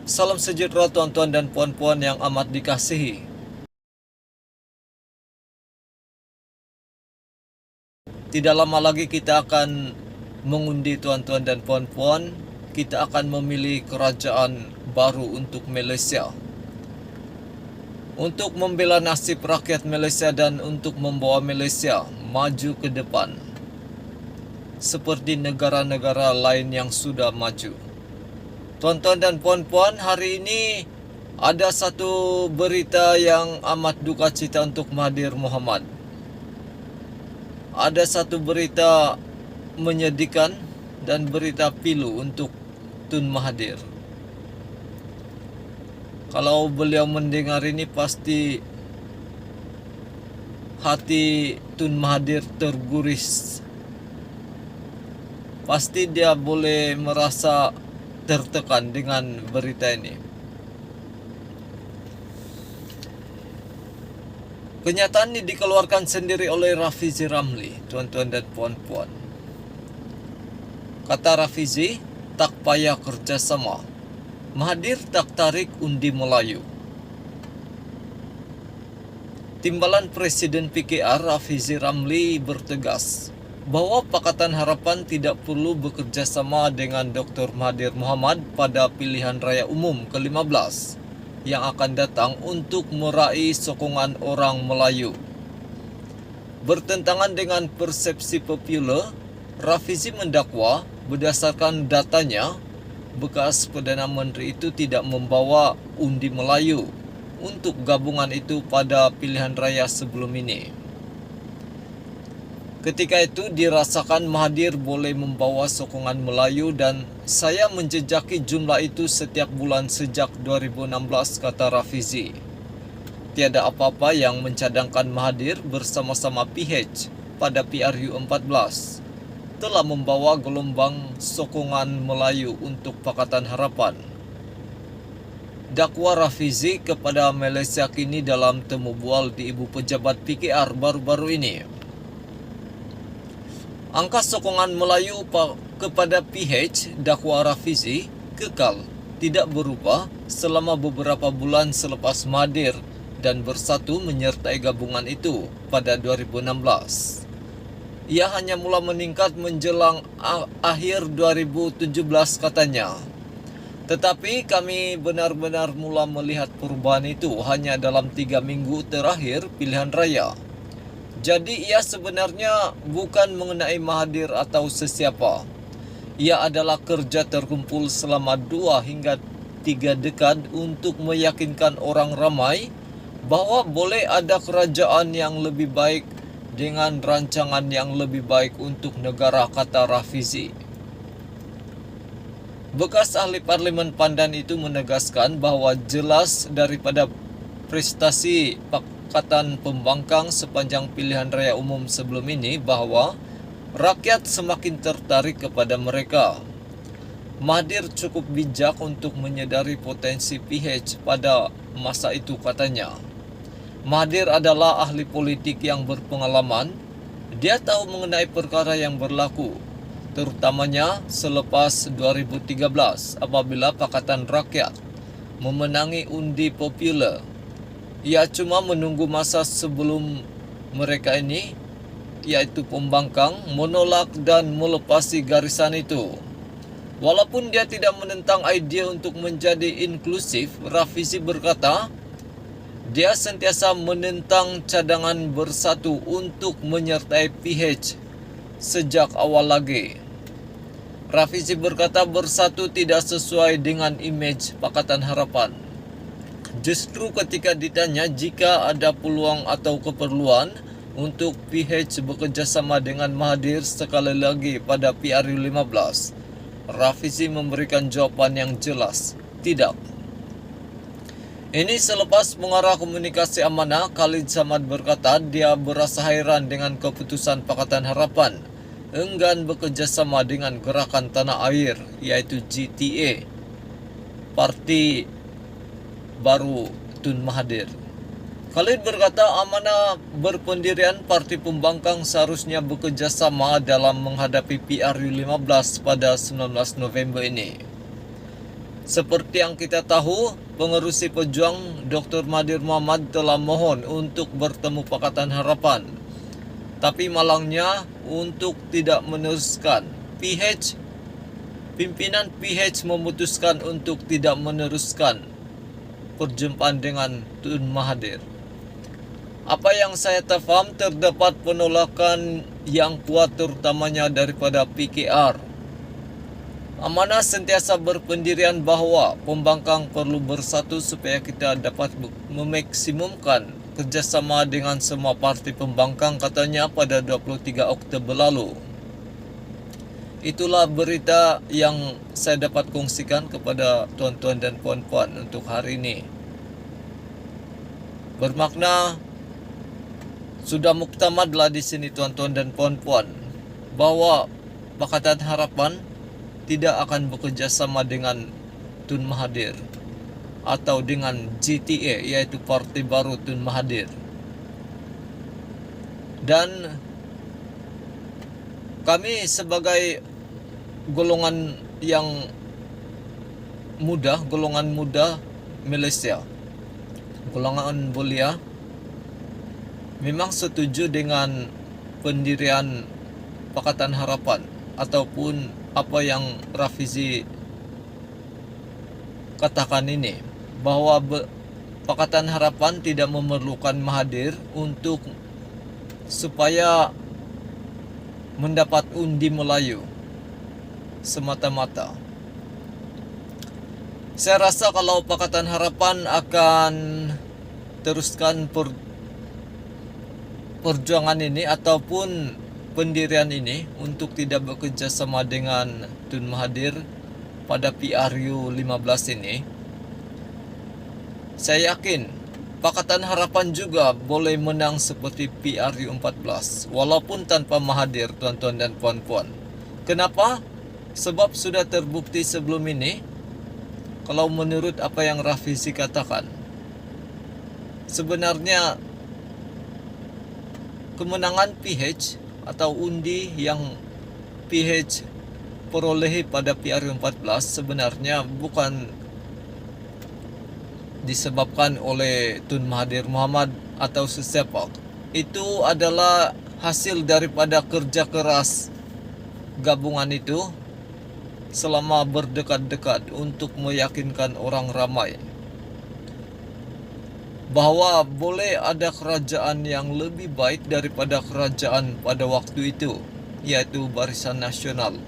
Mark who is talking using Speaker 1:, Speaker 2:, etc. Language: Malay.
Speaker 1: Salam sejahtera tuan-tuan dan puan-puan yang amat dikasihi. Tidak lama lagi kita akan mengundi tuan-tuan dan puan-puan. Kita akan memilih kerajaan baru untuk Malaysia. Untuk membela nasib rakyat Malaysia dan untuk membawa Malaysia maju ke depan. Seperti negara-negara lain yang sudah maju. Tuan-tuan dan puan-puan, hari ini ada satu berita yang amat duka cita untuk Mahathir Mohamad. Ada satu berita menyedihkan dan berita pilu untuk Tun Mahathir. Kalau beliau mendengar ini pasti hati Tun Mahathir terguris. Pasti dia boleh merasa tertekan dengan berita ini. Kenyataan ini dikeluarkan sendiri oleh Rafizi Ramli, tuan-tuan dan puan-puan. Kata Rafizi, tak payah kerjasama. Mahathir tak tarik undi Melayu. Timbalan Presiden PKR Rafizi Ramli bertegas bahawa Pakatan Harapan tidak perlu bekerjasama dengan Dr. Mahathir Mohamad pada pilihan raya umum ke-15 yang akan datang untuk meraih sokongan orang Melayu. Bertentangan dengan persepsi popular, Rafizi mendakwa berdasarkan datanya, bekas Perdana Menteri itu tidak membawa undi Melayu untuk gabungan itu pada pilihan raya sebelum ini. Ketika itu dirasakan Mahathir boleh membawa sokongan Melayu dan saya menjejaki jumlah itu setiap bulan sejak 2016, kata Rafizi. Tiada apa-apa yang mencadangkan Mahathir bersama-sama PH pada PRU 14 telah membawa gelombang sokongan Melayu untuk Pakatan Harapan. Dakwa Rafizi kepada Malaysia kini dalam temu bual di Ibu Pejabat PKR baru-baru ini. Angka sokongan Melayu kepada PH, dakwa Rafizi, kekal, tidak berubah selama beberapa bulan selepas Mahathir dan Bersatu menyertai gabungan itu pada 2016. Ia hanya mula meningkat menjelang akhir 2017, katanya. Tetapi kami benar-benar mula melihat perubahan itu hanya dalam 3 minggu terakhir pilihan raya. Jadi ia sebenarnya bukan mengenai Mahathir atau sesiapa. Ia adalah kerja terkumpul selama 2 hingga 3 dekad untuk meyakinkan orang ramai bahawa boleh ada kerajaan yang lebih baik dengan rancangan yang lebih baik untuk negara, kata Rafizi. Bekas ahli Parlimen Pandan itu menegaskan bahawa jelas daripada prestasi Pakatan Pembangkang sepanjang pilihan raya umum sebelum ini bahawa rakyat semakin tertarik kepada mereka. Mahathir cukup bijak untuk menyedari potensi PH pada masa itu, katanya. Mahathir adalah ahli politik yang berpengalaman. Dia tahu mengenai perkara yang berlaku, terutamanya selepas 2013 apabila Pakatan Rakyat memenangi undi popular. Ia cuma menunggu masa sebelum mereka ini, iaitu pembangkang, menolak dan melepasi garisan itu. Walaupun dia tidak menentang idea untuk menjadi inklusif, Rafizi berkata, dia sentiasa menentang cadangan Bersatu untuk menyertai PH sejak awal lagi. Rafizi berkata Bersatu tidak sesuai dengan imej Pakatan Harapan. Justru ketika ditanya jika ada peluang atau keperluan untuk PH bekerjasama dengan Mahathir sekali lagi pada PRU 15, Rafizi memberikan jawapan yang jelas, tidak. Ini selepas mengarah komunikasi amanah, Khalid Samad berkata dia berasa hairan dengan keputusan Pakatan Harapan enggan bekerjasama dengan Gerakan Tanah Air, iaitu GTA, parti baru Tun Mahathir. Khalid berkata amanah berpendirian Parti Pembangkang seharusnya bekerjasama dalam menghadapi PRU 15 pada 19 November ini. Seperti yang kita tahu, pengerusi pejuang Dr. Mahathir Mohamad telah mohon untuk bertemu Pakatan Harapan. Tapi malangnya untuk tidak meneruskan. Pimpinan PH memutuskan untuk tidak meneruskan perjumpaan dengan Tun Mahathir. Apa yang saya faham, terdapat penolakan yang kuat terutamanya daripada PKR. Amanah sentiasa berpendirian bahawa pembangkang perlu bersatu supaya kita dapat memaksimumkan kerjasama dengan semua parti pembangkang, katanya pada 23 Oktober lalu. Itulah berita yang saya dapat kongsikan kepada tuan-tuan dan puan-puan untuk hari ini. Bermakna sudah muktamadlah di sini tuan-tuan dan puan-puan bahwa Pakatan Harapan tidak akan bekerja sama dengan Tun Mahathir atau dengan GTA, yaitu Parti Baru Tun Mahathir. Dan kami sebagai golongan muda Malaysia, golongan mulia, memang setuju dengan pendirian Pakatan Harapan ataupun apa yang Rafizi katakan ini, bahwa Pakatan Harapan tidak memerlukan Mahathir untuk supaya mendapat undi Melayu semata-mata. Saya rasa kalau Pakatan Harapan akan teruskan perjuangan ini ataupun pendirian ini untuk tidak bekerja sama dengan Tun Mahathir pada PRU 15 ini, saya yakin Pakatan Harapan juga boleh menang seperti PRU 14 walaupun tanpa Mahathir, tuan-tuan dan puan-puan. Kenapa? Sebab sudah terbukti sebelum ini, kalau menurut apa yang Rafizi katakan, sebenarnya kemenangan PH atau undi yang PH perolehi pada PRU 14 sebenarnya bukan disebabkan oleh Tun Mahathir Mohamad atau sesiapa. Itu adalah hasil daripada kerja keras gabungan itu selama berdekat-dekat untuk meyakinkan orang ramai bahwa boleh ada kerajaan yang lebih baik daripada kerajaan pada waktu itu, yaitu Barisan Nasional.